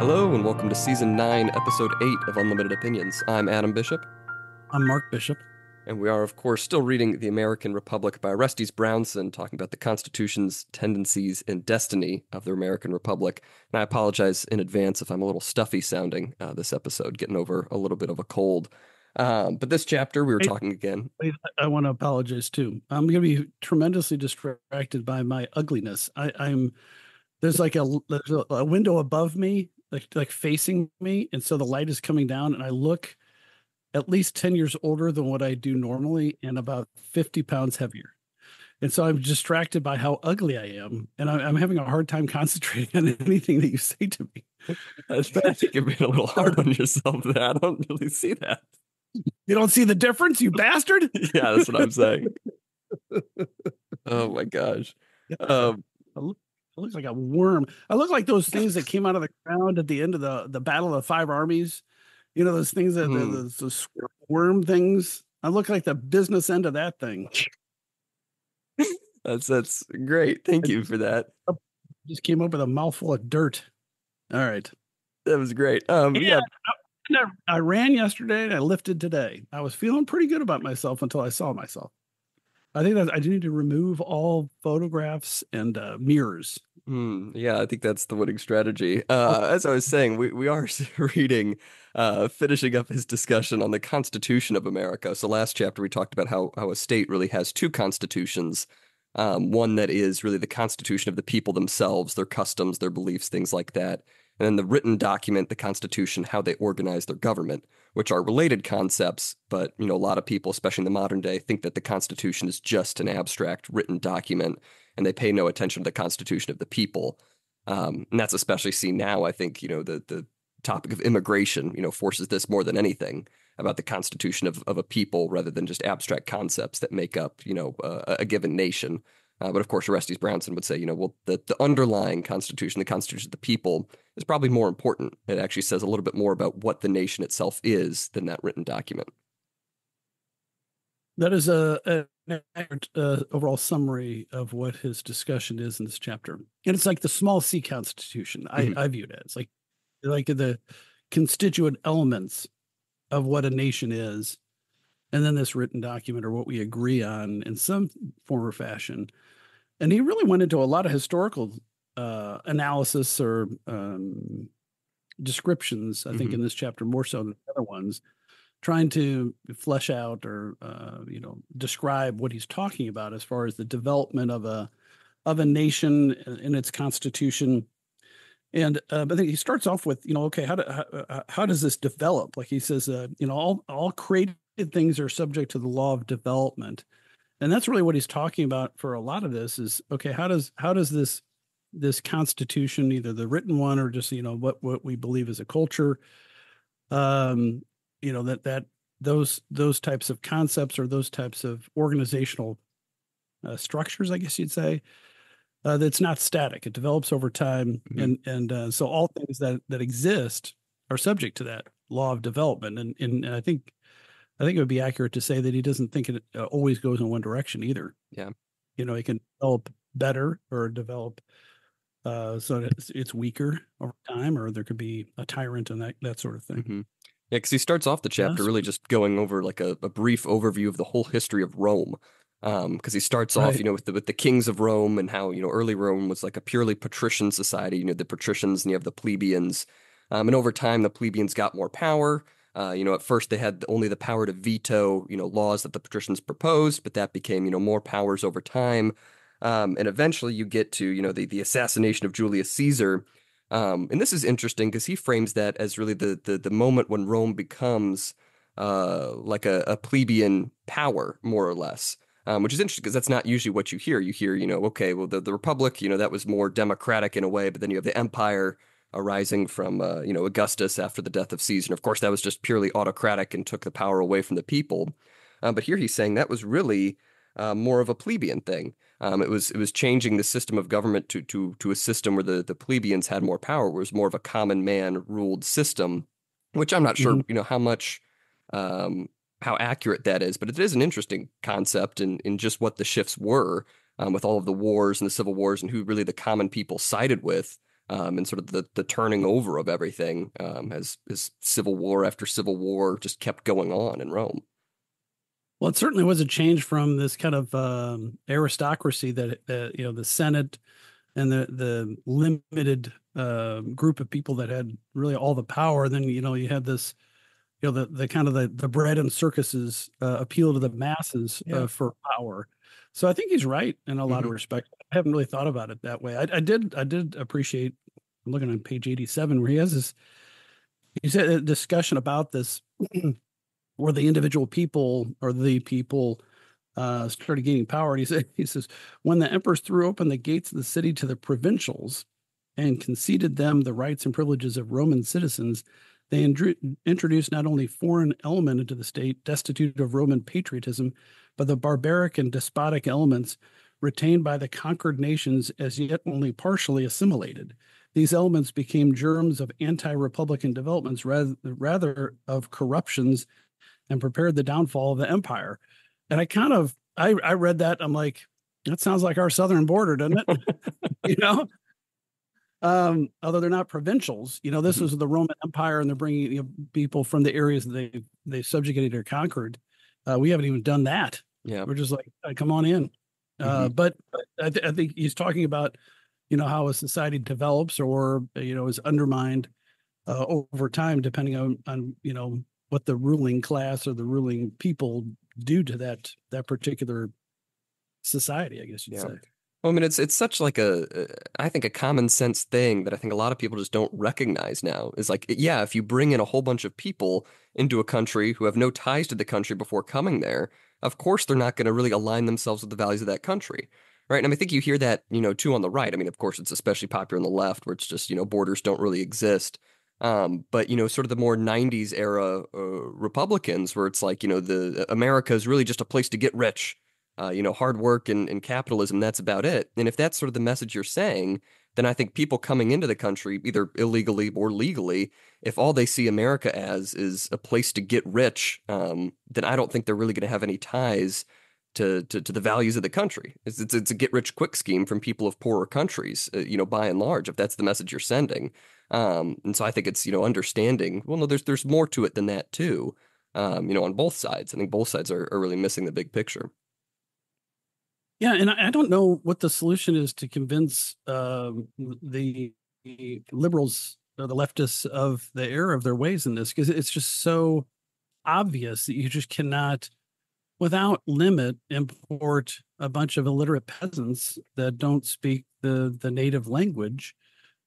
Hello and welcome to Season 9, Episode 8 of Unlimited Opinions. I'm Adam Bishop, I'm Mark Bishop. and we are, of course, still reading The American Republic by Orestes Brownson, talking about the Constitution's tendencies and destiny of the American Republic. And I apologize in advance if I'm a little stuffy sounding this episode, getting over a little bit of a cold. But this chapter, we were Wait, talking again. I want to apologize too. I'm going to be tremendously distracted by my ugliness. I'm there's like a window above me, like facing me, and so the light is coming down, and I look at least 10 years older than what I do normally, and about 50 pounds heavier. And so I'm distracted by how ugly I am, and I'm having a hard time concentrating on anything that you say to me. I think you're being a little hard on yourself there. I don't really see that. You don't see the difference, you bastard? Yeah, that's what I'm saying. Oh my gosh. Um, I look like a worm. I look like those things that came out of the ground at the end of the Battle of the Five Armies. You know, those things that hmm. those worm things. I look like the business end of that thing. That's great. Thank I you for that. just came up with a mouthful of dirt. All right. That was great. And Yeah. I ran yesterday and I lifted today. I was feeling pretty good about myself until I saw myself. I think that I do need to remove all photographs and mirrors. Yeah, I think that's the winning strategy. Oh, As I was saying, we are reading, finishing up his discussion on the Constitution of America. So last chapter we talked about how a state really has two constitutions. One that is really the constitution of the people themselves, their customs, their beliefs, things like that. And then the written document, the Constitution, how they organize their government, which are related concepts. But, a lot of people, especially in the modern day, think that the Constitution is just an abstract written document and they pay no attention to the Constitution of the people. And that's especially seen now. I think, the topic of immigration, forces this more than anything about the constitution of a people rather than just abstract concepts that make up, a given nation. But of course, Orestes Brownson would say, well, the underlying constitution, the constitution of the people, is probably more important. It actually says a little bit more about what the nation itself is than that written document. that is an accurate overall summary of what his discussion is in this chapter. And it's like the small C constitution. Mhm. I view it as like the constituent elements of what a nation is, and then this written document or what we agree on in some form or fashion. And he really went into a lot of historical analysis or descriptions, I think, Mhm. in this chapter more so than the other ones, trying to flesh out or describe what he's talking about as far as the development of a nation in its constitution. And I think he starts off with, okay, how does this develop? Like he says, all created things are subject to the law of development, and that's really what he's talking about for a lot of this. Is okay, how does this constitution, either the written one or just what we believe as a culture, um, that those types of concepts or those types of organizational structures, I guess you'd say, that's not static. It develops over time, Mhm. and so all things that exist are subject to that law of development. And I think it would be accurate to say that he doesn't think it always goes in one direction either. Yeah. It can develop better or develop so that it's weaker over time, or there could be a tyrant and that sort of thing. hmm Yeah, because he starts off the chapter Yes, really just going over like a brief overview of the whole history of Rome. Because he starts off, right. with the kings of Rome and how, early Rome was like a purely patrician society. The patricians and you have the plebeians. And over time, the plebeians got more power. At first they had only the power to veto, laws that the patricians proposed, but that became, more powers over time. And eventually you get to, the assassination of Julius Caesar. And this is interesting because he frames that as really the moment when Rome becomes like a plebeian power, more or less. Which is interesting because that's not usually what you hear. You hear, okay, well, the Republic, that was more democratic in a way, but then you have the Empire arising from, Augustus after the death of Caesar. And of course, that was just purely autocratic and took the power away from the people. But here he's saying that was really more of a plebeian thing. It was changing the system of government to a system where the plebeians had more power, where it was more of a common man ruled system, which I'm not sure, Hmm. how much um, how accurate that is, but it is an interesting concept in just what the shifts were with all of the wars and the civil wars and who really the common people sided with. and sort of the turning over of everything as civil war after civil war just kept going on in Rome. Well, it certainly was a change from this kind of aristocracy that the Senate and the limited group of people that had really all the power. Then you had this the kind of the bread and circuses appeal to the masses Yeah. for power. So I think he's right in a lot of Hmm. respect. I haven't really thought about it that way. I did appreciate. I'm looking on page 87 where he has this. He said a discussion about this where the individual people or the people started gaining power. And he says, when the emperors threw open the gates of the city to the provincials and conceded them the rights and privileges of Roman citizens, they introduced not only foreign element into the state destitute of Roman patriotism, but the barbaric and despotic elements retained by the conquered nations as yet only partially assimilated. These elements became germs of anti-republican developments rather of corruptions and prepared the downfall of the empire. And I read that. I'm like, that sounds like our southern border, doesn't it? you know, although they're not provincials, this Hmm. was the Roman Empire, and they're bringing people from the areas that they subjugated or conquered. We haven't even done that. Yeah. We're just like, come on in. Hmm. But I think he's talking about, how a society develops or is undermined over time, depending on what the ruling class or the ruling people do to that particular society, I guess you'd Yeah. say. Well, I mean, it's such like I think a common sense thing that I think a lot of people just don't recognize now is like, yeah, if you bring in a whole bunch of people into a country who have no ties to the country before coming there, of course they're not going to really align themselves with the values of that country, right? And I mean, I think you hear that, too on the right. I mean, of course, it's especially popular on the left where it's just, borders don't really exist. But sort of the more 90s era Republicans where it's like, the America is really just a place to get rich, hard work and capitalism, that's about it. And if that's sort of the message you're saying, then I think people coming into the country, either illegally or legally, if all they see America as is a place to get rich, then I don't think they're really going to have any ties to the values of the country. It's a get rich quick scheme from people of poorer countries, by and large, if that's the message you're sending. And so I think it's, understanding, well, no, there's more to it than that too. On both sides. I think both sides are really missing the big picture. Yeah, and I don't know what the solution is to convince the liberals or the leftists of the error of their ways in this, because it's just so obvious that you just cannot, without limit, import a bunch of illiterate peasants that don't speak the native language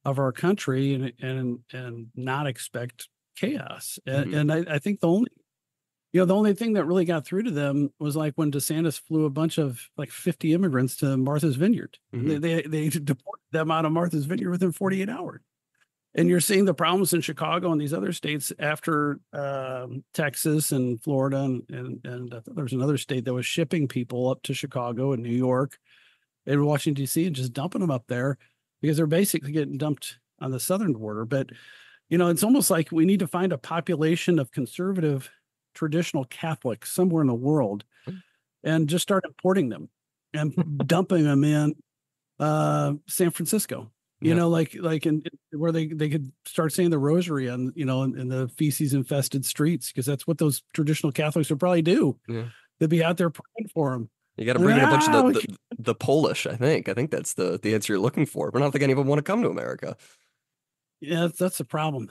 of our country and not expect chaos. And, Hmm. and I think the only thing that really got through to them was like when DeSantis flew a bunch of like 50 immigrants to Martha's Vineyard. And Hmm. they deported them out of Martha's Vineyard within 48 hours. And you're seeing the problems in Chicago and these other states after Texas and Florida and I thought there was another state that was shipping people up to Chicago and New York and Washington D.C. and just dumping them up there because they're basically getting dumped on the southern border. But it's almost like we need to find a population of conservative traditional Catholics somewhere in the world and just start importing them and dumping them in San Francisco. Yeah. Like in where they could start saying the rosary on in the feces infested streets, because that's what those traditional Catholics would probably do. Yeah. They'd be out there praying for them. You got to And bring then, in a bunch of we the Polish, I think. I think that's the answer you're looking for. But I don't think any of them want to come to America. Yeah, that's the problem.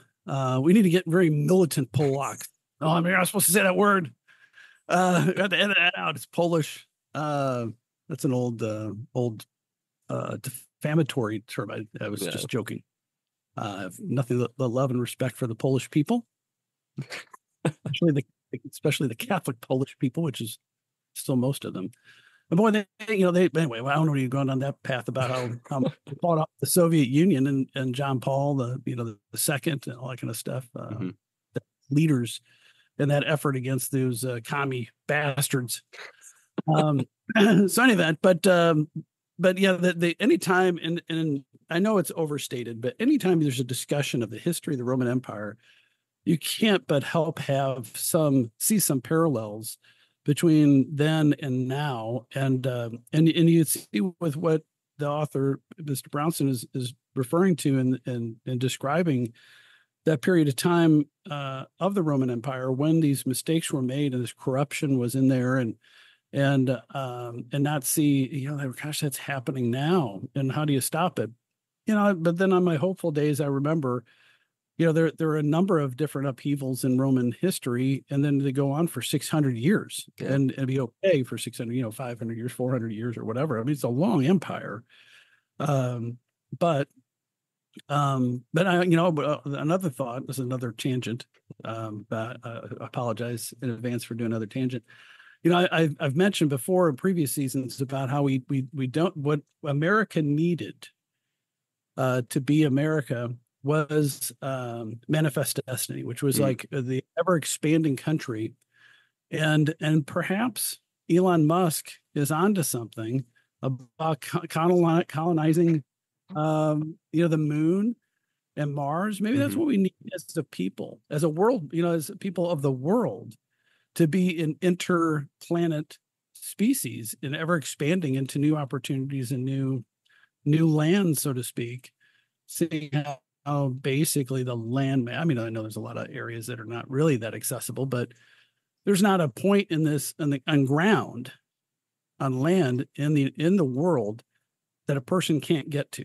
We need to get very militant Polacks. Oh, I mean, you're not supposed to say that word. We have to edit that out. It's Polish. That's an old defamatory term. I was Yeah. just joking. I have nothing but love and respect for the Polish people, especially the Catholic Polish people, which is still most of them. And boy, they anyway. Well, I don't know where you're going on that path about how they fought off the Soviet Union and John Paul, the second, and all that kind of stuff. Hmm. The leaders in that effort against those commie bastards. Um, so any of that, but yeah, the anytime and I know it's overstated, but anytime there's a discussion of the history of the Roman Empire, you can't but help see some parallels between then and now, and you see with what the author, Mr. Brownson, is referring to in describing that period of time of the Roman Empire when these mistakes were made and this corruption was in there, and not see, gosh, that's happening now, and how do you stop it? But then on my hopeful days, I remember, there are a number of different upheavals in Roman history, and then they go on for 600 years Yeah. and be okay for 600, 500 years, 400 years, or whatever. I mean, it's a long empire. Um, but another thought, this is another tangent. But I apologize in advance for doing another tangent. I've mentioned before in previous seasons about how we don't, what America needed to be America was Manifest Destiny, which was like the ever expanding country, and perhaps Elon Musk is onto something about colonizing, the moon and Mars. Maybe that's what we need as a people, as a world, as people of the world, to be an interplanet species and ever expanding into new opportunities and new lands, so to speak. Seeing how basically the land, I mean, I know there's a lot of areas that are not really that accessible, but there's not a point in this on ground, on land in the world that a person can't get to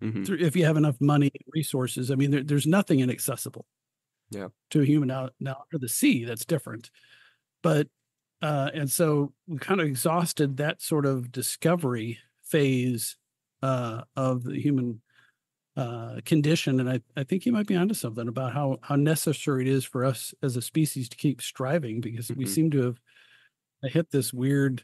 if you have enough money and resources. I mean, there's nothing inaccessible to a human. Now under the sea, that's different. But and so we kind of exhausted that sort of discovery phase of the human condition, and I think you might be onto something about how necessary it is for us as a species to keep striving, because we seem to have hit this weird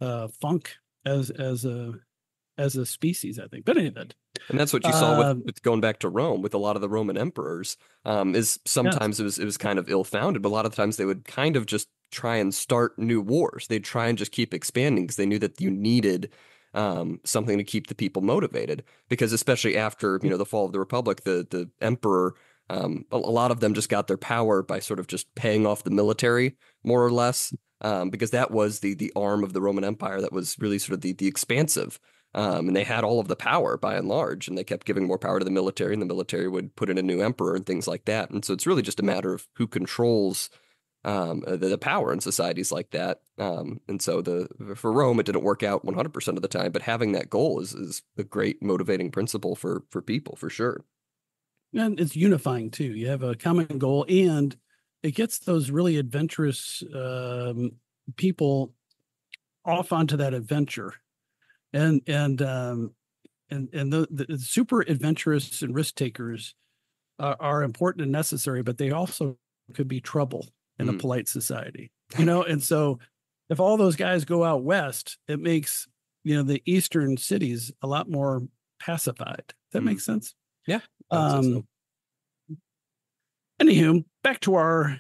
funk as a species, I think. But anyway, and that's what you saw with going back to Rome with a lot of the Roman emperors. Is sometimes it was kind of ill-founded, but a lot of times they would kind of just try and start new wars. They'd try and just keep expanding because they knew that you needed something to keep the people motivated. Because especially after the fall of the Republic, the emperor, a lot of them just got their power by sort of just paying off the military, more or less, because that was the arm of the Roman Empire that was really sort of the expansive. And they had all of the power by and large, and they kept giving more power to the military, and the military would put in a new emperor and things like that. And so it's really just a matter of who controls the power in societies like that. And so for Rome, it didn't work out 100% of the time, but having that goal is a great motivating principle for people, for sure. And it's unifying too. You have a common goal, and it gets those really adventurous people off onto that adventure. And the super adventurous and risk takers are important and necessary, but they also could be trouble in a polite society, And so if all those guys go out west, it makes, the eastern cities a lot more pacified. That makes sense? Yeah. So. Anywho, back to our,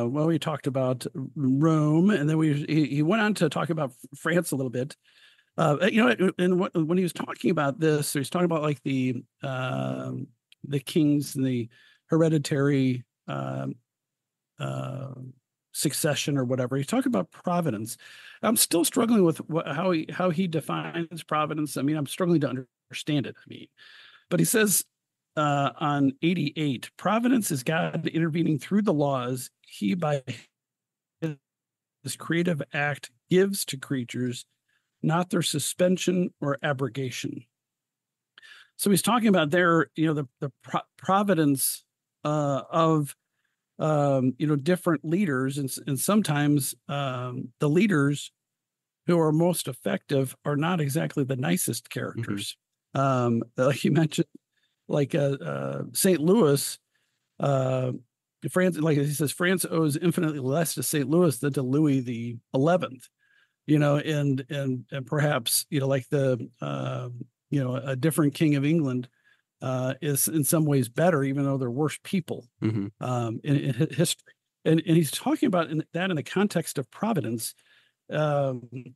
we talked about Rome, and then he went on to talk about France a little bit. And when he was talking about this, he's talking about like the kings and the hereditary succession or whatever. He's talking about providence. I'm still struggling with how he defines providence. I mean, I'm struggling to understand it. I mean, but he says on 88, providence is God intervening through the laws he by his creative act gives to creatures, not their suspension or abrogation. So he's talking about the providence of different leaders, and sometimes the leaders who are most effective are not exactly the nicest characters. Like you mentioned, like St. Louis, France, like he says, France owes infinitely less to St. Louis than to Louis the 11th. And perhaps, like a different king of England is in some ways better, even though they're worse people in history. And he's talking about that in the context of providence. And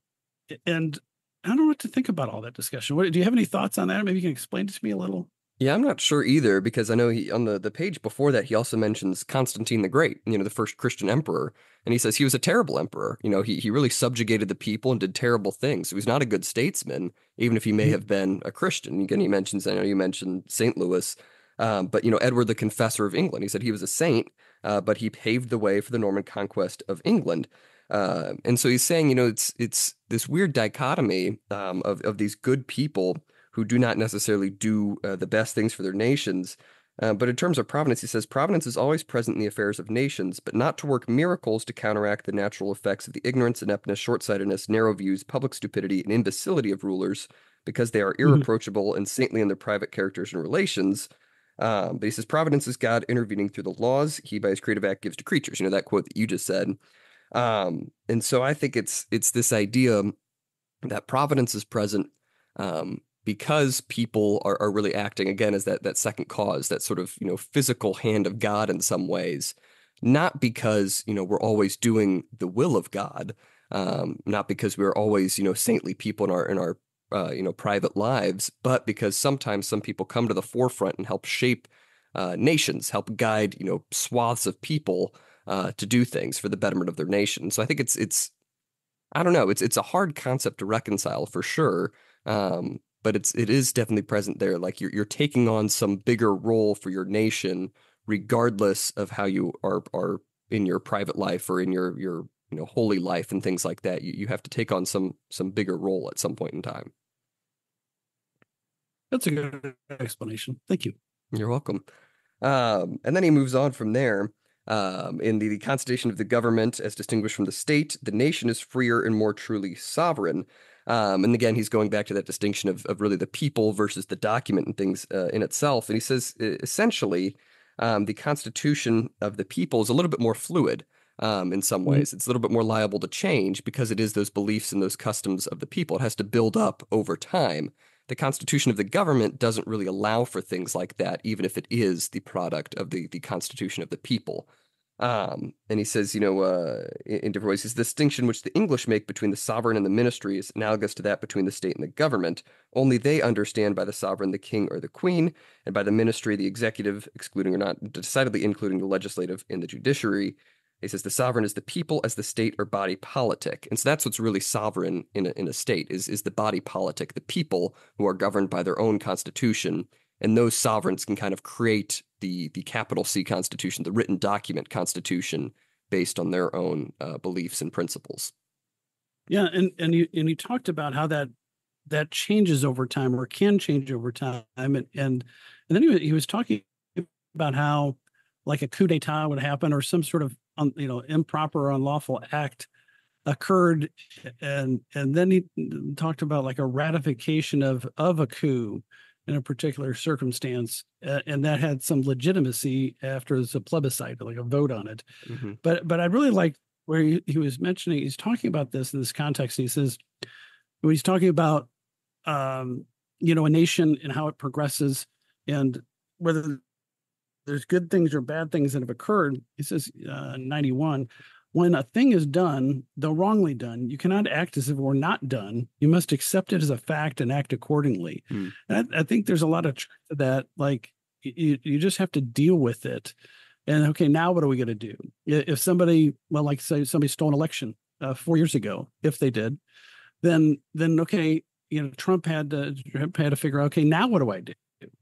I don't know what to think about all that discussion. Do you have any thoughts on that? Maybe you can explain it to me a little. Yeah, I'm not sure either because I know he on the page before that he also mentions Constantine the Great, the first Christian emperor, and he says he was a terrible emperor. He really subjugated the people and did terrible things. So he's not a good statesman, even if he may Mhm. have been a Christian. Again, he mentions I know you mentioned Saint Louis, but Edward the Confessor of England. He said he was a saint, but he paved the way for the Norman conquest of England. And so he's saying, it's this weird dichotomy of these good people who do not necessarily do the best things for their nations. But in terms of providence, he says, providence is always present in the affairs of nations, but not to work miracles to counteract the natural effects of the ignorance, ineptness, short-sightedness, narrow views, public stupidity, and imbecility of rulers, because they are Mhm. irreproachable and saintly in their private characters and relations. But he says, providence is God intervening through the laws he by his creative act gives to creatures. That quote that you just said. And so I think it's this idea that providence is present because people are really acting again as that second cause, that sort of physical hand of God in some ways, not because we're always doing the will of God, not because we're always saintly people in our private lives, but because sometimes some people come to the forefront and help shape nations, help guide swaths of people to do things for the betterment of their nation. So I think it's I don't know. It's a hard concept to reconcile for sure. But it is definitely present there. Like you're taking on some bigger role for your nation, regardless of how you are in your private life or in your holy life and things like that. You have to take on some bigger role at some point in time. That's a good explanation. Thank you. You're welcome. And then he moves on from there. In the constitution of the government, as distinguished from the state, the nation is freer and more truly sovereign. And again, he's going back to that distinction of really the people versus the document and things in itself. And he says essentially, the constitution of the people is a little bit more fluid in some Mhm. ways. It's a little bit more liable to change because it is those beliefs and those customs of the people. It has to build up over time. The constitution of the government doesn't really allow for things like that, even if it is the product of the constitution of the people. And he says, in different ways, his distinction which the English make between the sovereign and the ministry is analogous to that between the state and the government. Only they understand by the sovereign the king or the queen, and by the ministry the executive, excluding or not decidedly including the legislative and the judiciary. He says the sovereign is the people as the state or body politic. And so that's what's really sovereign in a state is the body politic, the people who are governed by their own constitution. And those sovereigns can kind of create the capital C constitution, the written document constitution based on their own beliefs and principles. Yeah, and you talked about how that changes over time or can change over time, and then he was talking about how like a coup d'état would happen or some sort of improper or unlawful act occurred, and then he talked about like a ratification of a coup in a particular circumstance, and that had some legitimacy after there's a plebiscite, like a vote on it. Mm-hmm. But I really like where he was mentioning, he's talking about this in this context. He says when he's talking about a nation and how it progresses and whether there's good things or bad things that have occurred. He says 91, when a thing is done, though wrongly done, you cannot act as if it were not done. You must accept it as a fact and act accordingly. Mm. And I think there's a lot of truth to that. Like you just have to deal with it. And okay, now what are we going to do? If somebody, well, like say somebody stole an election 4 years ago, if they did, then okay, Trump had to figure out, okay, now what do I do?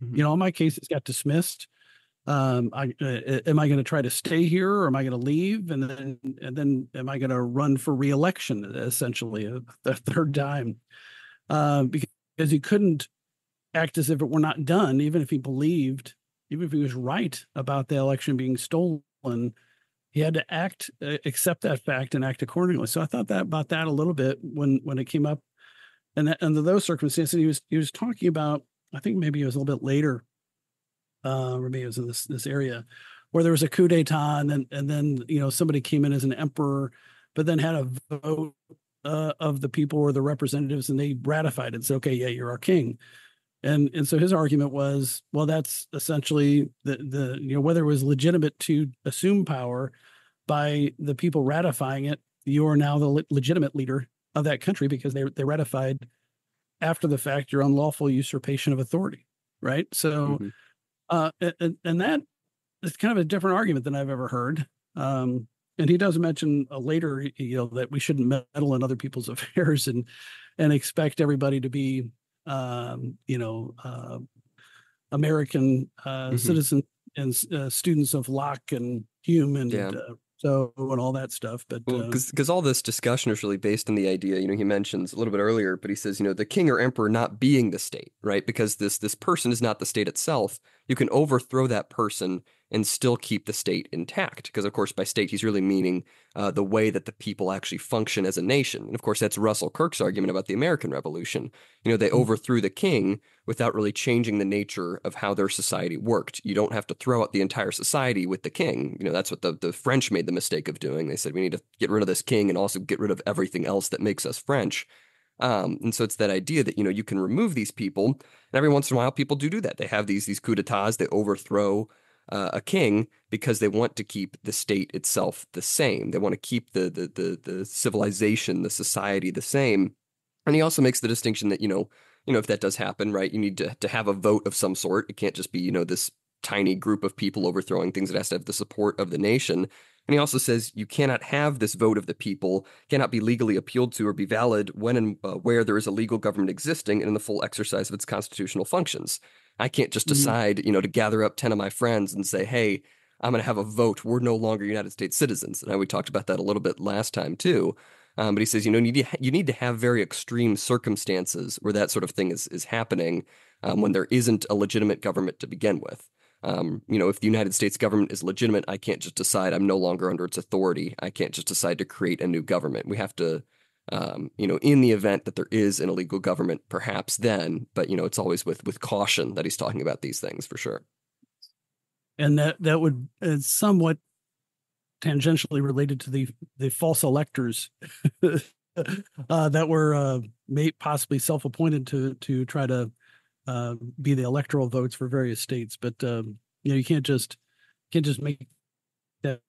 Mm-hmm. All my cases got dismissed. Am I going to try to stay here or am I going to leave? And then am I going to run for reelection essentially a third time? Because he couldn't act as if it were not done, even if he believed, even if he was right about the election being stolen, he had to accept that fact and act accordingly. So I thought that about that a little bit when it came up, and that, under those circumstances, he was talking about. I think maybe it was a little bit later, or maybe it was in this area where there was a coup d'état, and then somebody came in as an emperor, but then had a vote of the people or the representatives, and they ratified it and said, okay, yeah, you're our king. And so his argument was, well, that's essentially the whether it was legitimate to assume power by the people ratifying it, you are now the legitimate leader of that country because they ratified after the fact your unlawful usurpation of authority. right? So, Hmm. and that is kind of a different argument than I've ever heard. And he does mention later, that we shouldn't meddle in other people's affairs and expect everybody to be, um, you know, uh, American Hmm. citizens and students of Locke and Hume Yeah. and so and all that stuff. But Well, because all this discussion is really based on the idea, he mentions a little bit earlier, but he says, the king or emperor not being the state, right? Because this person is not the state itself. You can overthrow that person and still keep the state intact. Because of course, by state, he's really meaning the way that the people actually function as a nation. And of course, that's Russell Kirk's argument about the American Revolution. They overthrew the king without really changing the nature of how their society worked. You don't have to throw out the entire society with the king. That's what the French made the mistake of doing. They said we need to get rid of this king and also get rid of everything else that makes us French. And so it's that idea that you can remove these people, and every once in a while people do that. They have these coups d'états, they overthrow a king because they want to keep the state itself the same. They want to keep the civilization, the society the same. And he also makes the distinction that, if that does happen, right, you need to have a vote of some sort. It can't just be, this tiny group of people overthrowing things. It has to have the support of the nation. And he also says you cannot have this vote of the people, cannot be legally appealed to or be valid when and where there is a legal government existing and in the full exercise of its constitutional functions. I can't just mhm. decide, to gather up 10 of my friends and say, hey, I'm going to have a vote. We're no longer United States citizens. And we talked about that a little bit last time, too. But he says, you need to have very extreme circumstances where that sort of thing is happening when there isn't a legitimate government to begin with. If the United States government is legitimate, I can't just decide I'm no longer under its authority. I can't just decide to create a new government. We have to, in the event that there is an illegal government, perhaps then, but it's always with caution that he's talking about these things for sure. And that would somewhat tangentially related to the false electors that were possibly self-appointed to try to be the electoral votes for various states. But you can't just make that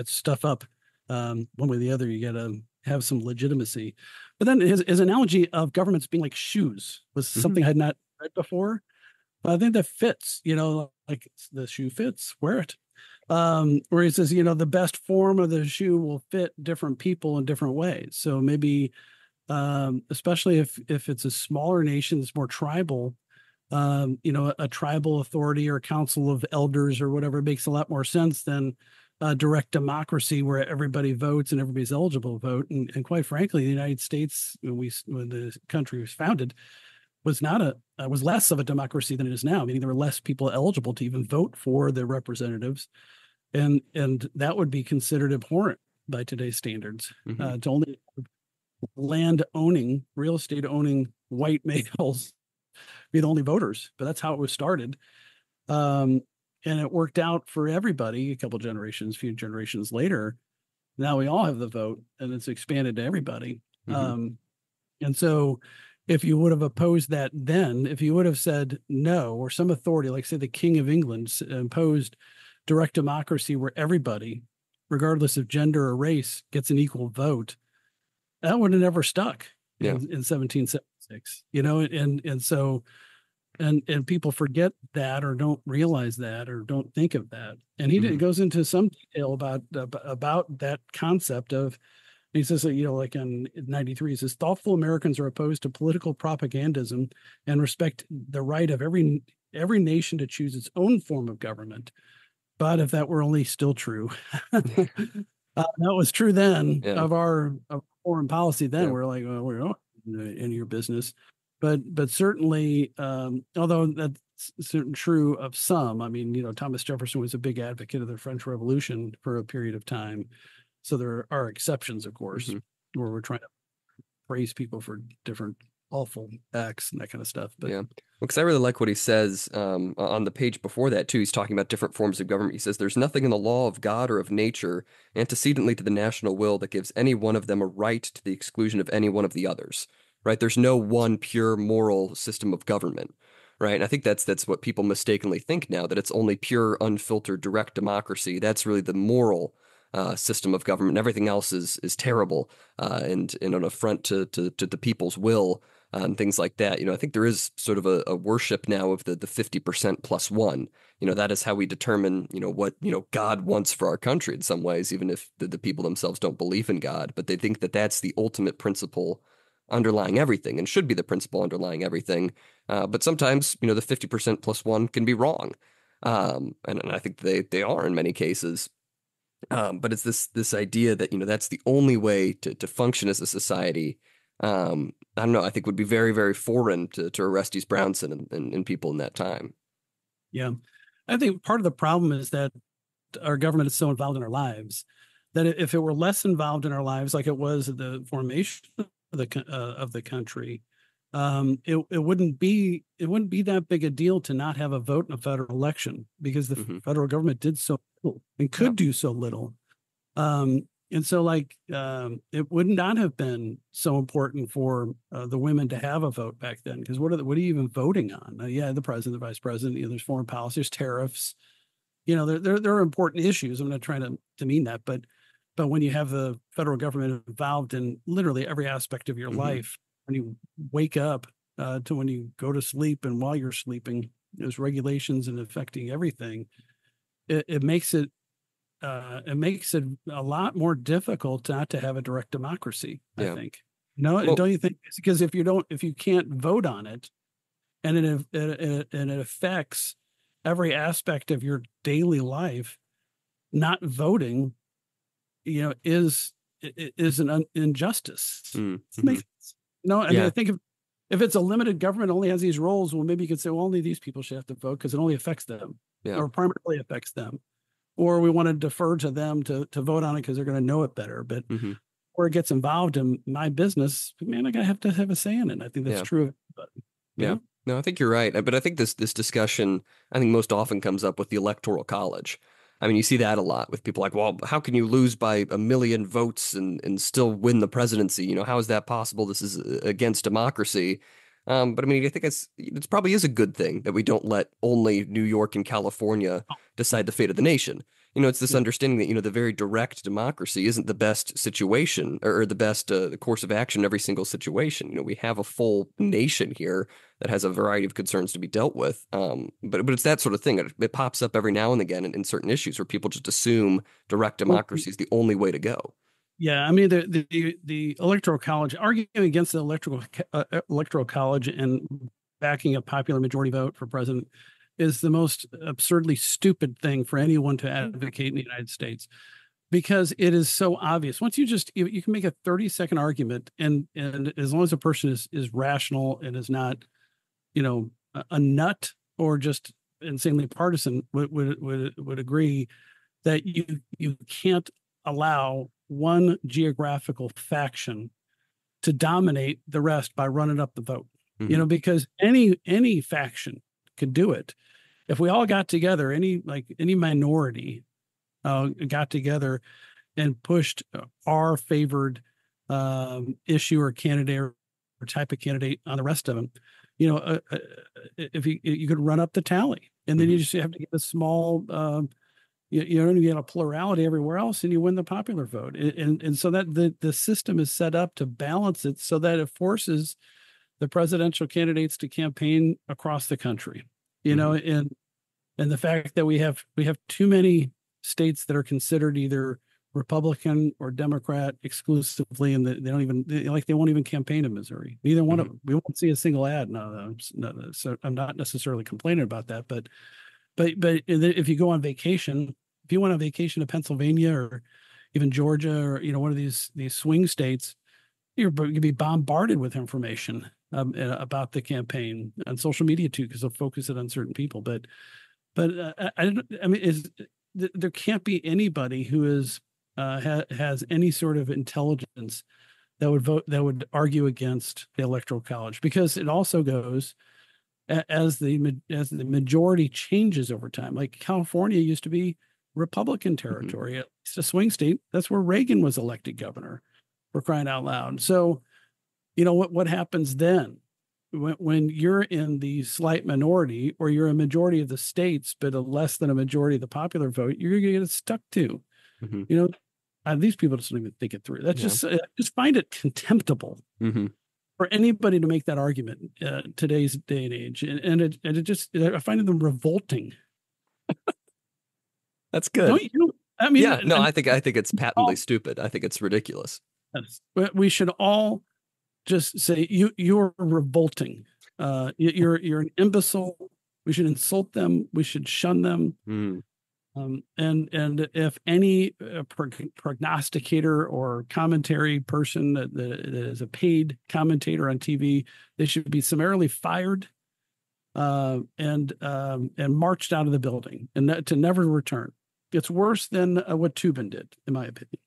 stuff up one way or the other. You got to have some legitimacy. But then his analogy of governments being like shoes was Hmm. something I had not read before. But I think that fits. Like the shoe fits, wear it. Where he says, the best form of the shoe will fit different people in different ways. So maybe, especially if it's a smaller nation that's more tribal, a tribal authority or a council of elders or whatever makes a lot more sense than direct democracy where everybody votes and everybody's eligible to vote. And quite frankly, the United States, when the country was founded, was not was less of a democracy than it is now. Meaning there were less people eligible to even vote for the representatives, and that would be considered abhorrent by today's standards. Hmm. To only land owning, real estate owning white males be the only voters, but that's how it was started. Um, and it worked out for everybody a couple generations, few generations later. Now we all have the vote and it's expanded to everybody. Hmm. And so if you would have opposed that then, if you would have said no, or some authority, like say the King of England imposed direct democracy where everybody, regardless of gender or race, gets an equal vote, that would have never stuck Yeah. in 1776, and so and people forget that or don't realize that or don't think of that. And Hmm. goes into some detail about that concept of, he says that, like on 93, he says, thoughtful Americans are opposed to political propagandism and respect the right of every nation to choose its own form of government. But if that were only still true, that was true then Yeah. of foreign policy. Then Yeah. we're like, well, we're not in your business. But certainly, although that's certain true of some. I mean, Thomas Jefferson was a big advocate of the French Revolution for a period of time. So there are exceptions, of course, Hmm. where we're trying to praise people for different awful acts and that kind of stuff. But Yeah. Well, because I really like what he says on the page before that, too. He's talking about different forms of government. He says, there's nothing in the law of God or of nature antecedently to the national will that gives any one of them a right to the exclusion of any one of the others, right? There's no one pure moral system of government, right? And I think that's what people mistakenly think now, that it's only pure, unfiltered, direct democracy. That's really the moral system of government. And everything else is terrible and an affront to the people's will. and things like that. I think there is sort of a worship now of the 50% plus one. That is how we determine, what, God wants for our country in some ways, even if the people themselves don't believe in God, but they think that that's the ultimate principle underlying everything and should be the principle underlying everything. But sometimes, the 50% plus one can be wrong. And I think they are in many cases. But it's this idea that, that's the only way to function as a society. I don't know, I think would be very, very foreign to Orestes Brownson and people in that time. Yeah. I think part of the problem is that our government is so involved in our lives that if it were less involved in our lives, like it was at the formation of the country, it wouldn't be that big a deal to not have a vote in a federal election because the Hmm. federal government did so little and Yeah. could do so little. And so it would not have been so important for the women to have a vote back then because what are you even voting on? Yeah, the president, the vice president. There's foreign policy, there's tariffs. There are important issues. I'm not trying to mean that, but when you have the federal government involved in literally every aspect of your Hmm. life, when you wake up to when you go to sleep and while you're sleeping, there's regulations and affecting everything. It makes it a lot more difficult not to have a direct democracy, I Yeah. think. No, Well, don't you think? Because if you can't vote on it, and it affects every aspect of your daily life, not voting, is an injustice. It makes mm-hmm. sense. I mean, I Yeah. think if it's a limited government only has these roles, well, maybe you could say, well, only these people should have to vote because it only affects them Yeah. or primarily affects them. Or we want to defer to them to vote on it because they're going to know it better. But Hmm. where it gets involved in my business, man, I gotta have to have a say in it. I think that's Yeah. true of everybody, you Yeah. know? No, I think you're right. But I think this discussion, I think most often comes up with the Electoral College. I mean, you see that a lot with people like, well, how can you lose by a million votes and still win the presidency? How is that possible? This is against democracy. But I mean, I think it's probably is a good thing that we don't let only New York and California Oh, decide the fate of the nation. It's this yeah. understanding that, the very direct democracy isn't the best situation or the best course of action in every single situation. We have a full nation here that has a variety of concerns to be dealt with. But it's that sort of thing. It pops up every now and again in certain issues where people just assume direct Well, democracy is the only way to go. yeah. I mean, the electoral college arguing against the electoral college and backing a popular majority vote for president is the most absurdly stupid thing for anyone to advocate in the United States because it is so obvious. Once you can make a 30-second argument and as long as a person is rational and is not a nut or just insanely partisan would agree that you can't allow one geographical faction to dominate the rest by running up the vote. Hmm. Because any faction could do it. If we all got together, any minority got together and pushed our favored issue or candidate or type of candidate on the rest of them, if you could run up the tally, and then you Hmm. just have to get a small, you don't get a plurality everywhere else, and you win the popular vote, and so that the system is set up to balance it so that it forces the presidential candidates to campaign across the country, Hmm. and the fact that we have too many states that are considered either Republican or Democrat exclusively, and they won't even campaign in Missouri. Neither one of Hmm. them. We won't see a single ad. No, so I'm not necessarily complaining about that, but if you go on vacation, if you went on vacation to Pennsylvania or even Georgia or one of these swing states, you'd be bombarded with information about the campaign on social media too, because they'll focus it on certain people. I mean, there can't be anybody who has any sort of intelligence that would argue against the electoral college because it also goes as the majority changes over time. Like California used to be Republican Hmm. territory, it's a swing state. That's where Reagan was elected governor. For crying out loud! So what happens then when you're in the slight minority or you're a majority of the states but a less than a majority of the popular vote, you're going to get stuck to. Hmm. These people just don't even think it through. That's Yeah. just find it contemptible. Hmm. for anybody to make that argument today's day and age, and it just I find them revolting. That's good. Don't you? I mean, Yeah, no, I think it's patently all, stupid. I think it's ridiculous. we should all just say you're revolting. You're an imbecile. We should insult them. We should shun them. Mm. And if any prognosticator or commentary person that is a paid commentator on TV, they should be summarily fired and marched out of the building and to never return. It's worse than what Tubin did, in my opinion.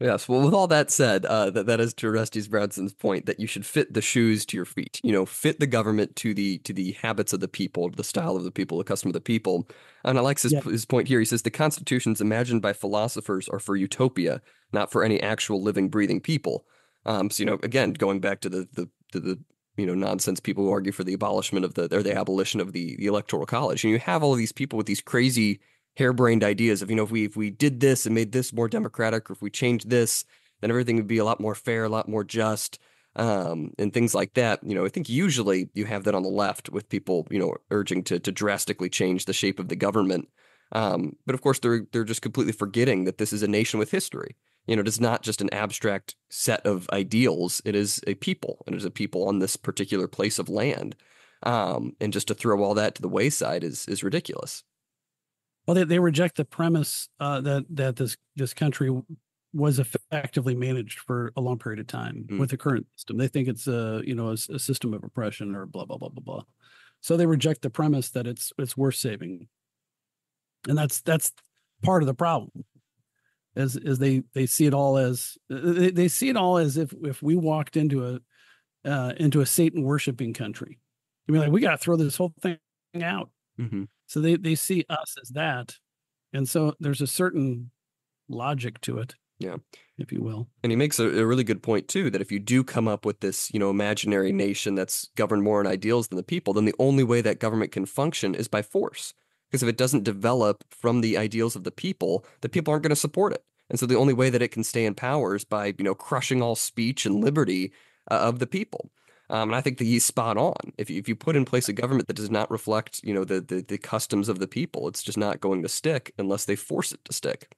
Yes, well, with all that said, that is to Rusty Brownson's point that you should fit the shoes to your feet. Fit the government to the habits of the people, the style of the people, the custom of the people. And I like Yeah, his point here. He says the constitutions imagined by philosophers are for utopia, not for any actual living, breathing people. So again, going back to the nonsense people who argue for the abolishment of the abolition of the electoral college, and you have all of these people with these crazy harebrained ideas of, if we did this and made this more democratic, or if we changed this, then everything would be a lot more fair, a lot more just, and things like that. I think usually you have that on the left with people, urging to drastically change the shape of the government. But of course, they're just completely forgetting that this is a nation with history. It is not just an abstract set of ideals. It is a people, and it is a people on this particular place of land. And just to throw all that to the wayside is ridiculous. well, they reject the premise that this country was effectively managed for a long period of time Mm. with the current system. They think it's a system of oppression or blah blah blah blah blah. So they reject the premise that it's worth saving, and that's part of the problem. Is they see it all as they see it all as if we walked into a Satan worshiping country. I mean, like, we got to throw this whole thing out. Hmm. So they see us as that, and so there's a certain logic to it, Yeah. if you will. And he makes a really good point too, that if you do come up with this, imaginary nation that's governed more on ideals than the people, then the only way that government can function is by force. Because if it doesn't develop from the ideals of the people aren't going to support it. And so the only way that it can stay in power is by, crushing all speech and liberty of the people. And I think that he's spot on. If you put in place a government that does not reflect, the customs of the people, it's just not going to stick unless they force it to stick.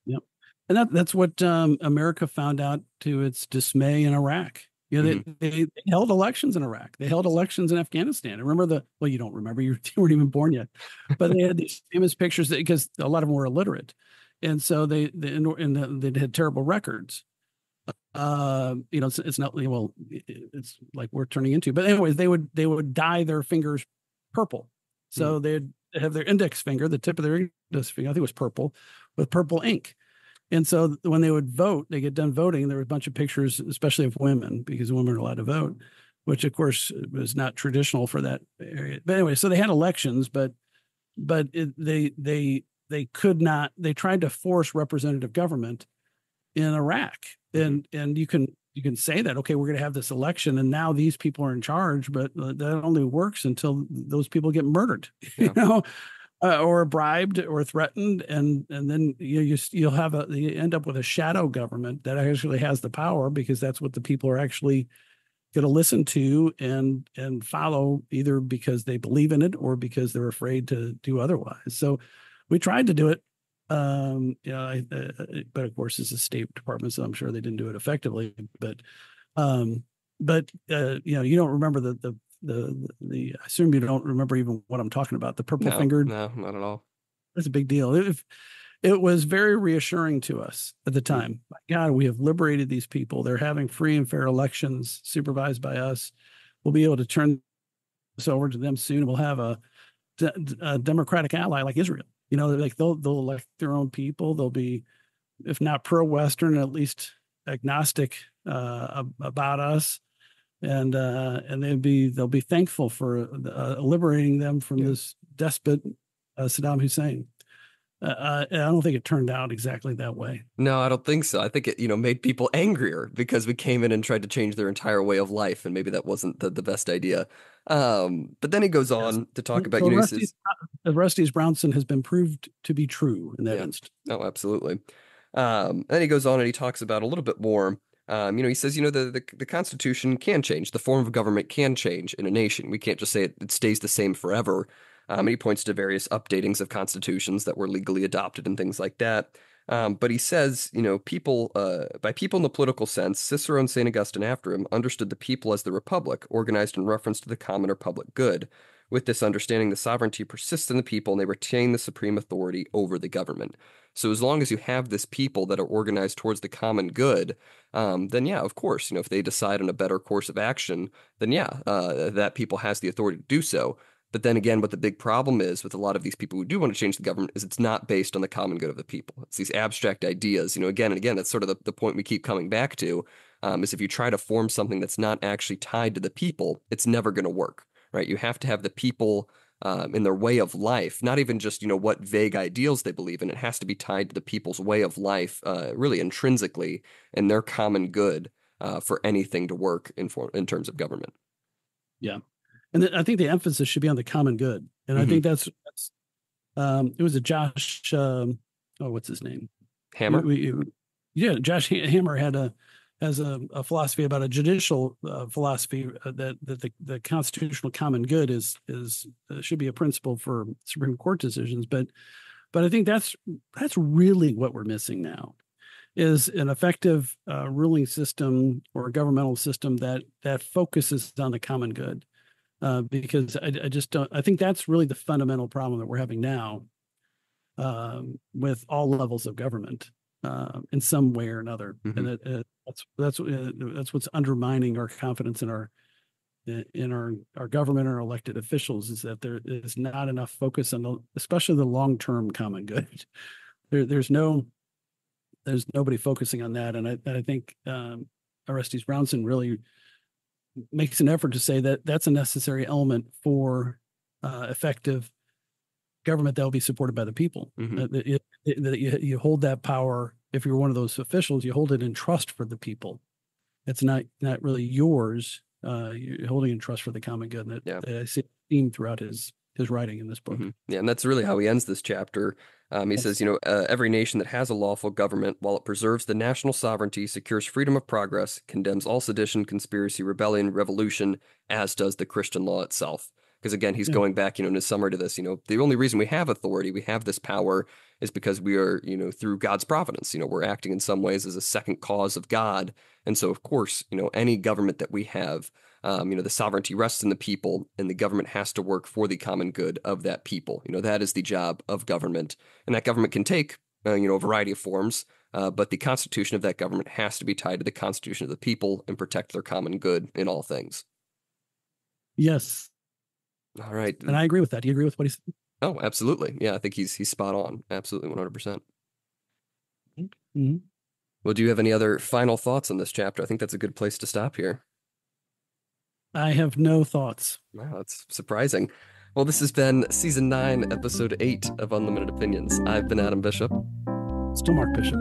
Yep. And that's what America found out to its dismay in Iraq. Hmm. They held elections in Iraq. They held elections in Afghanistan. Remember well, you don't remember, you weren't even born yet, but they had these famous pictures because a lot of them were illiterate. And so they had terrible records. It's not, well, it's like we're turning into, but anyways, they would dye their fingers purple. So they'd have their index finger, the tip of their index finger, I think it was purple, with purple ink. And so when they would vote, they get done voting, there were a bunch of pictures, especially of women, because women are allowed to vote, which of course was not traditional for that area. But anyway, so they had elections, but they could not. They tried to force representative government in Iraq, and you can say that, okay, we're going to have this election, and now these people are in charge, but that only works until those people get murdered, Yeah. or bribed or threatened, and then you'll you end up with a shadow government that actually has the power, because that's what the people are actually going to listen to and follow, either because they believe in it or because they're afraid to do otherwise. So we tried to do it. But of course, it's a State Department, so I'm sure they didn't do it effectively. But you don't remember the I assume you don't remember even what I'm talking about. The purple No, fingered. no, not at all. That's a big deal. It was very reassuring to us at the Mm. time. My God, we have liberated these people. They're having free and fair elections supervised by us. We'll be able to turn this over to them soon. We'll have a democratic ally like Israel. Like they'll elect their own people. They'll be, if not pro-Western, at least agnostic about us, and they'll be thankful for liberating them from Yeah. this despot, Saddam Hussein. I don't think it turned out exactly that way. No, I don't think so. I think it, made people angrier because we came in and tried to change their entire way of life, and maybe that wasn't the best idea. But then he goes Yes. on to talk about, So he says, Rusty's Brownson has been proved to be true in that yeah, instance. oh, absolutely. Then he goes on and he talks about a little bit more. He says, the Constitution can change. The form of government can change in a nation. We can't just say it stays the same forever. And he points to various updatings of constitutions that were legally adopted and things like that. But he says, by people in the political sense, Cicero and St. Augustine after him understood the people as the republic, organized in reference to the common or public good. With this understanding, the sovereignty persists in the people and they retain the supreme authority over the government. So as long as you have this people that are organized towards the common good, then yeah, of course, if they decide on a better course of action, then yeah, that people has the authority to do so. But then again, what the big problem is with a lot of these people who do want to change the government is it's not based on the common good of the people. It's these abstract ideas, again and again, that's sort of the point we keep coming back to, is if you try to form something that's not actually tied to the people, it's never going to work, right? You have to have the people in their way of life, not even just, what vague ideals they believe in. It has to be tied to the people's way of life, really intrinsically, and their common good for anything to work in terms of government. Yeah. And I think the emphasis should be on the common good. And I think that's it was a Josh, what's his name? Hammer? Yeah, Josh Hammer has a philosophy about a judicial philosophy that the constitutional common good is should be a principle for Supreme Court decisions. But I think that's really what we're missing now is an effective ruling system or a governmental system that focuses on the common good. Because I just don't. I think that's really the fundamental problem that we're having now with all levels of government in some way or another, and that's what's undermining our confidence in our government or elected officials is that there is not enough focus on especially the long-term common good. There's nobody focusing on that, and I think Orestes Brownson really makes an effort to say that that's a necessary element for effective government that will be supported by the people. That you hold that power. If you're one of those officials, you hold it in trust for the people. It's not really yours. You're holding in trust for the common good. And I see a theme throughout his writing in this book. Yeah, and that's really how he ends this chapter. He says, every nation that has a lawful government, while it preserves the national sovereignty, secures freedom of progress, condemns all sedition, conspiracy, rebellion, revolution, as does the Christian law itself. Because again, he's going back, in his summary to this, the only reason we have authority, we have this power is because we are, through God's providence, we're acting in some ways as a second cause of God. And so, of course, any government that we have, the sovereignty rests in the people and the government has to work for the common good of that people. That is the job of government. And that government can take, a variety of forms, but the constitution of that government has to be tied to the constitution of the people and protect their common good in all things. Yes. All right. And I agree with that. Do you agree with what he said? Oh, absolutely. Yeah, I think he's spot on. Absolutely, 100%. Well, do you have any other final thoughts on this chapter? I think that's a good place to stop here. I have no thoughts. Wow, that's surprising. Well, this has been Season 9, Episode 8 of Unlimited Opinions. I've been Adam Bishop. Still Mark Bishop.